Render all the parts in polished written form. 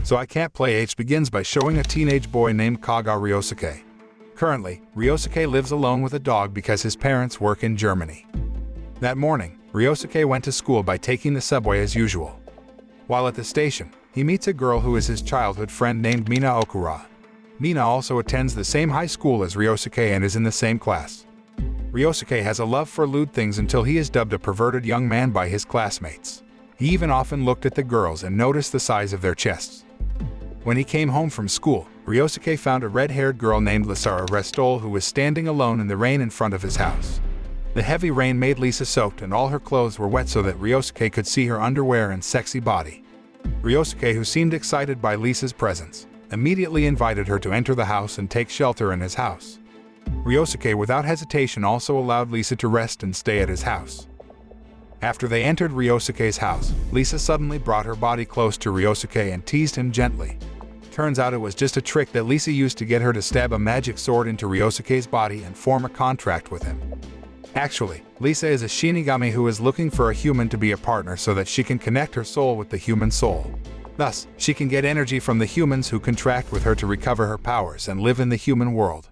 so I can't play. H begins by showing a teenage boy named Kaga Ryosuke. Currently, Ryosuke lives alone with a dog because his parents work in Germany. That morning, Ryosuke went to school by taking the subway as usual. While at the station, he meets a girl who is his childhood friend named Mina Okura. Mina also attends the same high school as Ryosuke and is in the same class. Ryosuke has a love for lewd things until he is dubbed a perverted young man by his classmates. He even often looked at the girls and noticed the size of their chests. When he came home from school, Ryosuke found a red-haired girl named Lisara Restole who was standing alone in the rain in front of his house. The heavy rain made Lisa soaked and all her clothes were wet so that Ryosuke could see her underwear and sexy body. Ryosuke, who seemed excited by Lisa's presence, immediately invited her to enter the house and take shelter in his house. Ryosuke without hesitation also allowed Lisa to rest and stay at his house. After they entered Ryosuke's house, Lisa suddenly brought her body close to Ryosuke and teased him gently. Turns out it was just a trick that Lisa used to get her to stab a magic sword into Ryosuke's body and form a contract with him. Actually, Lisa is a Shinigami who is looking for a human to be a partner so that she can connect her soul with the human soul. Thus, she can get energy from the humans who contract with her to recover her powers and live in the human world.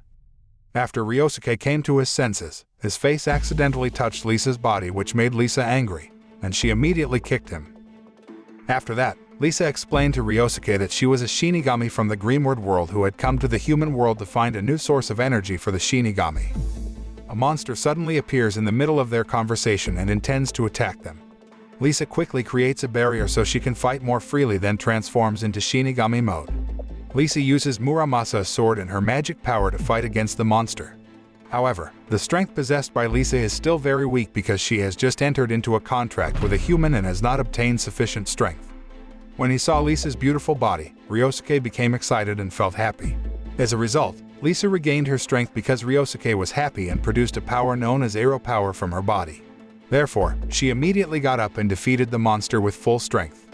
After Ryosuke came to his senses, his face accidentally touched Lisa's body, which made Lisa angry, and she immediately kicked him. After that, Lisa explained to Ryosuke that she was a Shinigami from the Greenwood world who had come to the human world to find a new source of energy for the Shinigami. A monster suddenly appears in the middle of their conversation and intends to attack them. Lisa quickly creates a barrier so she can fight more freely, then transforms into Shinigami mode. Lisa uses Muramasa's sword and her magic power to fight against the monster. However, the strength possessed by Lisa is still very weak because she has just entered into a contract with a human and has not obtained sufficient strength. When he saw Lisa's beautiful body, Ryosuke became excited and felt happy. As a result, Lisa regained her strength because Ryosuke was happy and produced a power known as arrow power from her body. Therefore, she immediately got up and defeated the monster with full strength.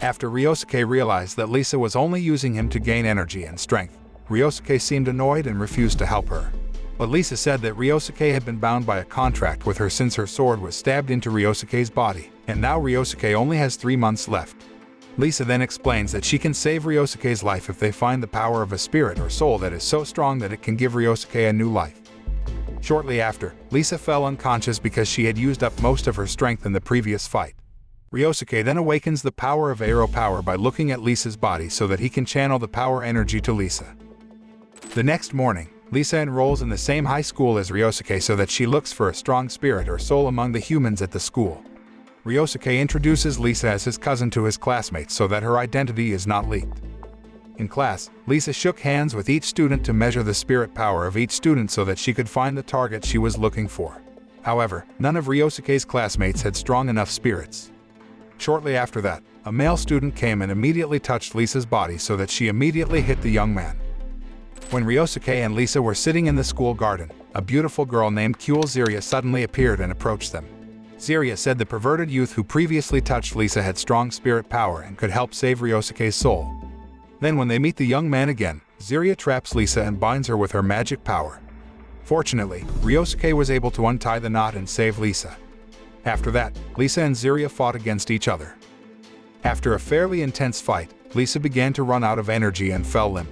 After Ryosuke realized that Lisa was only using him to gain energy and strength, Ryosuke seemed annoyed and refused to help her. But Lisa said that Ryosuke had been bound by a contract with her since her sword was stabbed into Ryosuke's body, and now Ryosuke only has 3 months left. Lisa then explains that she can save Ryosuke's life if they find the power of a spirit or soul that is so strong that it can give Ryosuke a new life. Shortly after, Lisa fell unconscious because she had used up most of her strength in the previous fight. Ryosuke then awakens the power of arrow power by looking at Lisa's body so that he can channel the power energy to Lisa. The next morning, Lisa enrolls in the same high school as Ryosuke so that she looks for a strong spirit or soul among the humans at the school. Ryosuke introduces Lisa as his cousin to his classmates so that her identity is not leaked. In class, Lisa shook hands with each student to measure the spirit power of each student so that she could find the target she was looking for. However, none of Ryosuke's classmates had strong enough spirits. Shortly after that, a male student came and immediately touched Lisa's body so that she immediately hit the young man. When Ryosuke and Lisa were sitting in the school garden, a beautiful girl named Ziria suddenly appeared and approached them. Ziria said the perverted youth who previously touched Lisa had strong spirit power and could help save Ryosuke's soul. Then when they meet the young man again, Ziria traps Lisa and binds her with her magic power. Fortunately, Ryosuke was able to untie the knot and save Lisa. After that, Lisa and Ziria fought against each other. After a fairly intense fight, Lisa began to run out of energy and fell limp.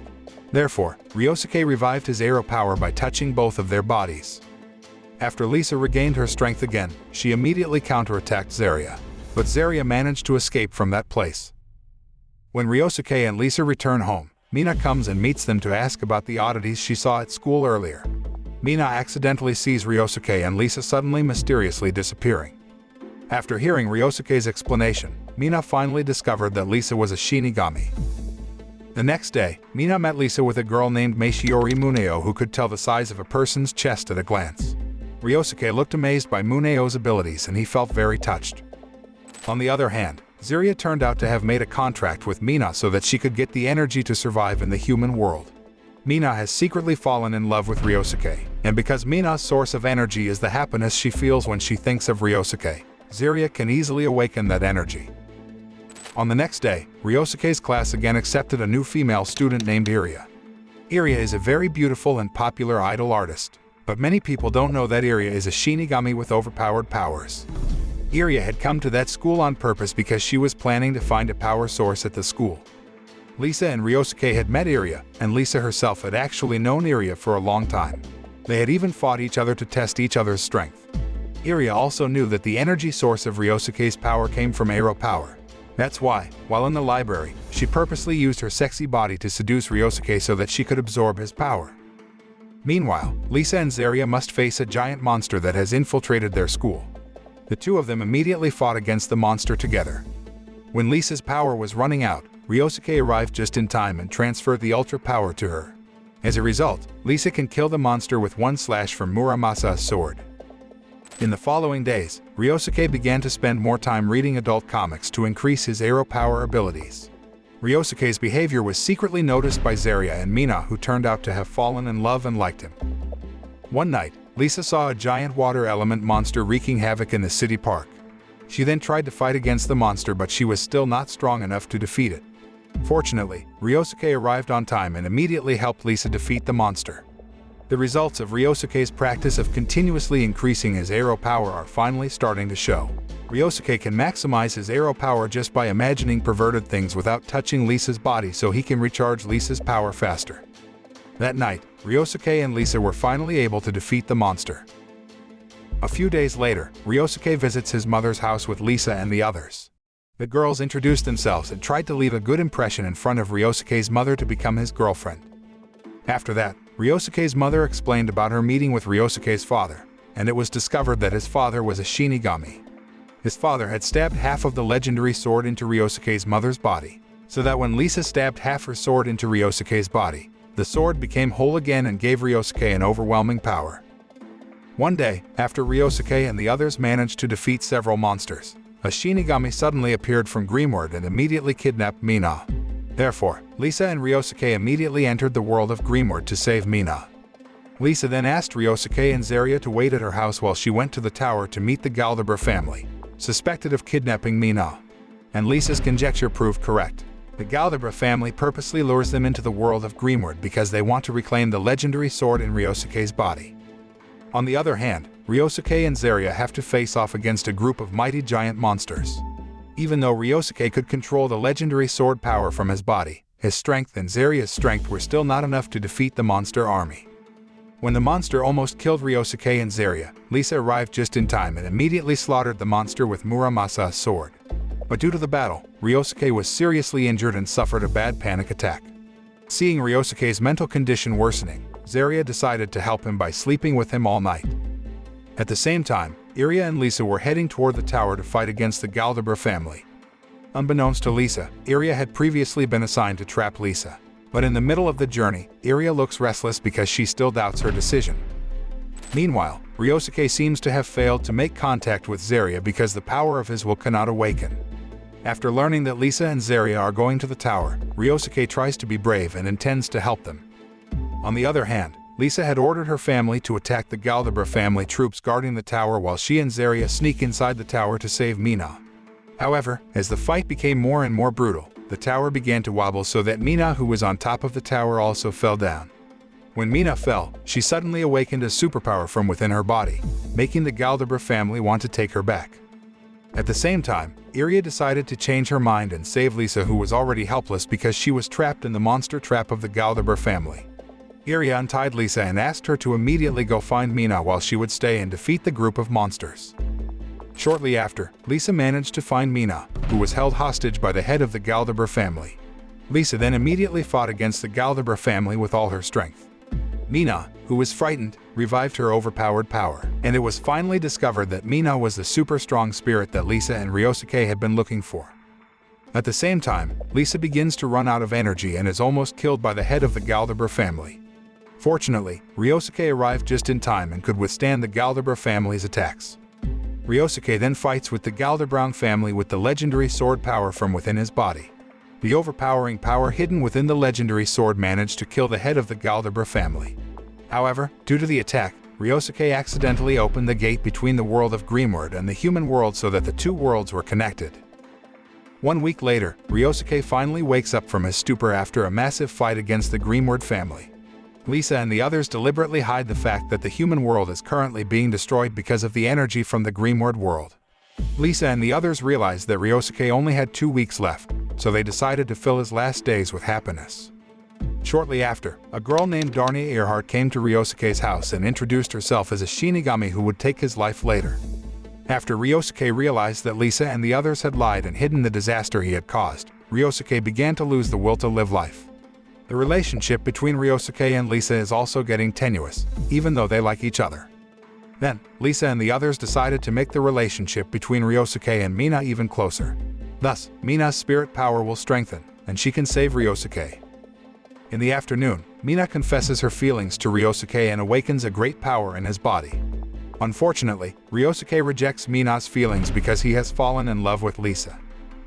Therefore, Ryosuke revived his arrow power by touching both of their bodies. After Lisa regained her strength again, she immediately counterattacked Ziria, but Ziria managed to escape from that place. When Ryosuke and Lisa return home, Mina comes and meets them to ask about the oddities she saw at school earlier. Mina accidentally sees Ryosuke and Lisa suddenly mysteriously disappearing. After hearing Ryosuke's explanation, Mina finally discovered that Lisa was a Shinigami. The next day, Mina met Lisa with a girl named Meishiori Muneo who could tell the size of a person's chest at a glance. Ryosuke looked amazed by Muneo's abilities and he felt very touched. On the other hand, Ziria turned out to have made a contract with Mina so that she could get the energy to survive in the human world. Mina has secretly fallen in love with Ryosuke, and because Mina's source of energy is the happiness she feels when she thinks of Ryosuke, Ziria can easily awaken that energy. On the next day, Ryosuke's class again accepted a new female student named Iria. Iria is a very beautiful and popular idol artist, but many people don't know that Iria is a Shinigami with overpowered powers. Iria had come to that school on purpose because she was planning to find a power source at the school. Lisa and Ryosuke had met Iria, and Lisa herself had actually known Iria for a long time. They had even fought each other to test each other's strength. Iria also knew that the energy source of Ryosuke's power came from aero power. That's why, while in the library, she purposely used her sexy body to seduce Ryosuke so that she could absorb his power. Meanwhile, Lisa and Zaria must face a giant monster that has infiltrated their school. The two of them immediately fought against the monster together. When Lisa's power was running out, Ryosuke arrived just in time and transferred the ultra power to her. As a result, Lisa can kill the monster with one slash from Muramasa's sword. In the following days, Ryosuke began to spend more time reading adult comics to increase his aero power abilities. Ryosuke's behavior was secretly noticed by Zaria and Mina, who turned out to have fallen in love and liked him. One night, Lisa saw a giant water element monster wreaking havoc in the city park. She then tried to fight against the monster, but she was still not strong enough to defeat it. Fortunately, Ryosuke arrived on time and immediately helped Lisa defeat the monster. The results of Ryosuke's practice of continuously increasing his aero power are finally starting to show. Ryosuke can maximize his aero power just by imagining perverted things without touching Lisa's body, so he can recharge Lisa's power faster. That night, Ryosuke and Lisa were finally able to defeat the monster. A few days later, Ryosuke visits his mother's house with Lisa and the others. The girls introduced themselves and tried to leave a good impression in front of Ryosuke's mother to become his girlfriend. After that, Ryosuke's mother explained about her meeting with Ryosuke's father, and it was discovered that his father was a Shinigami. His father had stabbed half of the legendary sword into Ryosuke's mother's body, so that when Lisa stabbed half her sword into Ryosuke's body, the sword became whole again and gave Ryosuke an overwhelming power. One day, after Ryosuke and the others managed to defeat several monsters, a Shinigami suddenly appeared from Grimward and immediately kidnapped Mina. Therefore, Lisa and Ryosuke immediately entered the world of Grimward to save Mina. Lisa then asked Ryosuke and Zaria to wait at her house while she went to the tower to meet the Galdeber family, suspected of kidnapping Mina. And Lisa's conjecture proved correct. The Galdeber family purposely lures them into the world of Grimward because they want to reclaim the legendary sword in Ryosuke's body. On the other hand, Ryosuke and Zaria have to face off against a group of mighty giant monsters. Even though Ryosuke could control the legendary sword power from his body, his strength and Zaria's strength were still not enough to defeat the monster army. When the monster almost killed Ryosuke and Zaria, Lisa arrived just in time and immediately slaughtered the monster with Muramasa's sword. But due to the battle, Ryosuke was seriously injured and suffered a bad panic attack. Seeing Ryosuke's mental condition worsening, Zaria decided to help him by sleeping with him all night. At the same time, Iria and Lisa were heading toward the tower to fight against the Galdeber family. Unbeknownst to Lisa, Iria had previously been assigned to trap Lisa. But in the middle of the journey, Iria looks restless because she still doubts her decision. Meanwhile, Ryosuke seems to have failed to make contact with Zaria because the power of his will cannot awaken. After learning that Lisa and Zaria are going to the tower, Ryosuke tries to be brave and intends to help them. On the other hand, Lisa had ordered her family to attack the Galdeber family troops guarding the tower while she and Zaria sneak inside the tower to save Mina. However, as the fight became more and more brutal, the tower began to wobble so that Mina, who was on top of the tower, also fell down. When Mina fell, she suddenly awakened a superpower from within her body, making the Galdeber family want to take her back. At the same time, Iria decided to change her mind and save Lisa, who was already helpless because she was trapped in the monster trap of the Galdeber family. Iria untied Lisa and asked her to immediately go find Mina while she would stay and defeat the group of monsters. Shortly after, Lisa managed to find Mina, who was held hostage by the head of the Galdeber family. Lisa then immediately fought against the Galdeber family with all her strength. Mina, who was frightened, revived her overpowered power, and it was finally discovered that Mina was the super strong spirit that Lisa and Ryosuke had been looking for. At the same time, Lisa begins to run out of energy and is almost killed by the head of the Galdeber family. Fortunately, Ryosuke arrived just in time and could withstand the Galdeber family's attacks. Ryosuke then fights with the Galderbrown family with the legendary sword power from within his body. The overpowering power hidden within the legendary sword managed to kill the head of the Galdeber family. However, due to the attack, Ryosuke accidentally opened the gate between the world of Grimward and the human world so that the two worlds were connected. 1 week later, Ryosuke finally wakes up from his stupor after a massive fight against the Grimward family. Lisa and the others deliberately hide the fact that the human world is currently being destroyed because of the energy from the Grimward world. Lisa and the others realize that Ryosuke only had 2 weeks left, so they decided to fill his last days with happiness. Shortly after, a girl named Darnia Earhart came to Ryosuke's house and introduced herself as a Shinigami who would take his life later. After Ryosuke realized that Lisa and the others had lied and hidden the disaster he had caused, Ryosuke began to lose the will to live life. The relationship between Ryosuke and Lisa is also getting tenuous, even though they like each other. Then, Lisa and the others decided to make the relationship between Ryosuke and Mina even closer. Thus, Mina's spirit power will strengthen, and she can save Ryosuke. In the afternoon, Mina confesses her feelings to Ryosuke and awakens a great power in his body. Unfortunately, Ryosuke rejects Mina's feelings because he has fallen in love with Lisa.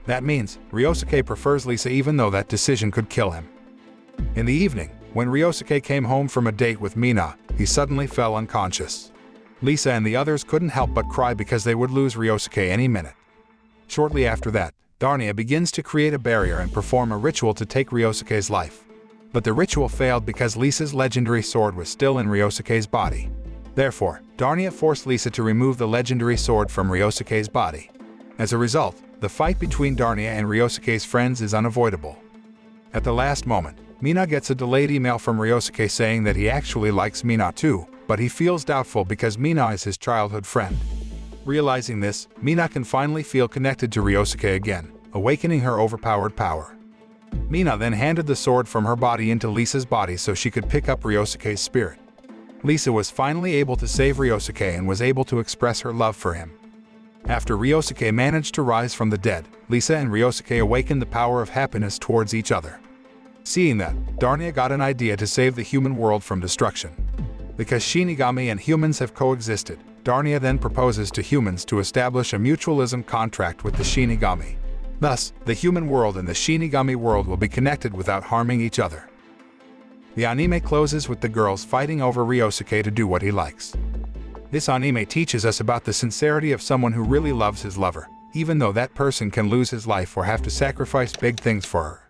That means, Ryosuke prefers Lisa even though that decision could kill him. In the evening, when Ryosuke came home from a date with Mina, he suddenly fell unconscious. Lisa and the others couldn't help but cry because they would lose Ryosuke any minute. Shortly after that, Darnia begins to create a barrier and perform a ritual to take Ryosuke's life. But the ritual failed because Lisa's legendary sword was still in Ryosuke's body. Therefore, Darnia forced Lisa to remove the legendary sword from Ryosuke's body. As a result, the fight between Darnia and Ryosuke's friends is unavoidable. At the last moment, Mina gets a delayed email from Ryosuke saying that he actually likes Mina too, but he feels doubtful because Mina is his childhood friend. Realizing this, Mina can finally feel connected to Ryosuke again, awakening her overpowered power. Mina then handed the sword from her body into Lisa's body so she could pick up Ryosuke's spirit. Lisa was finally able to save Ryosuke and was able to express her love for him. After Ryosuke managed to rise from the dead, Lisa and Ryosuke awakened the power of happiness towards each other. Seeing that, Darnia got an idea to save the human world from destruction. Because Shinigami and humans have coexisted, Darnia then proposes to humans to establish a mutualism contract with the Shinigami. Thus, the human world and the Shinigami world will be connected without harming each other. The anime closes with the girls fighting over Ryosuke to do what he likes. This anime teaches us about the sincerity of someone who really loves his lover, even though that person can lose his life or have to sacrifice big things for her.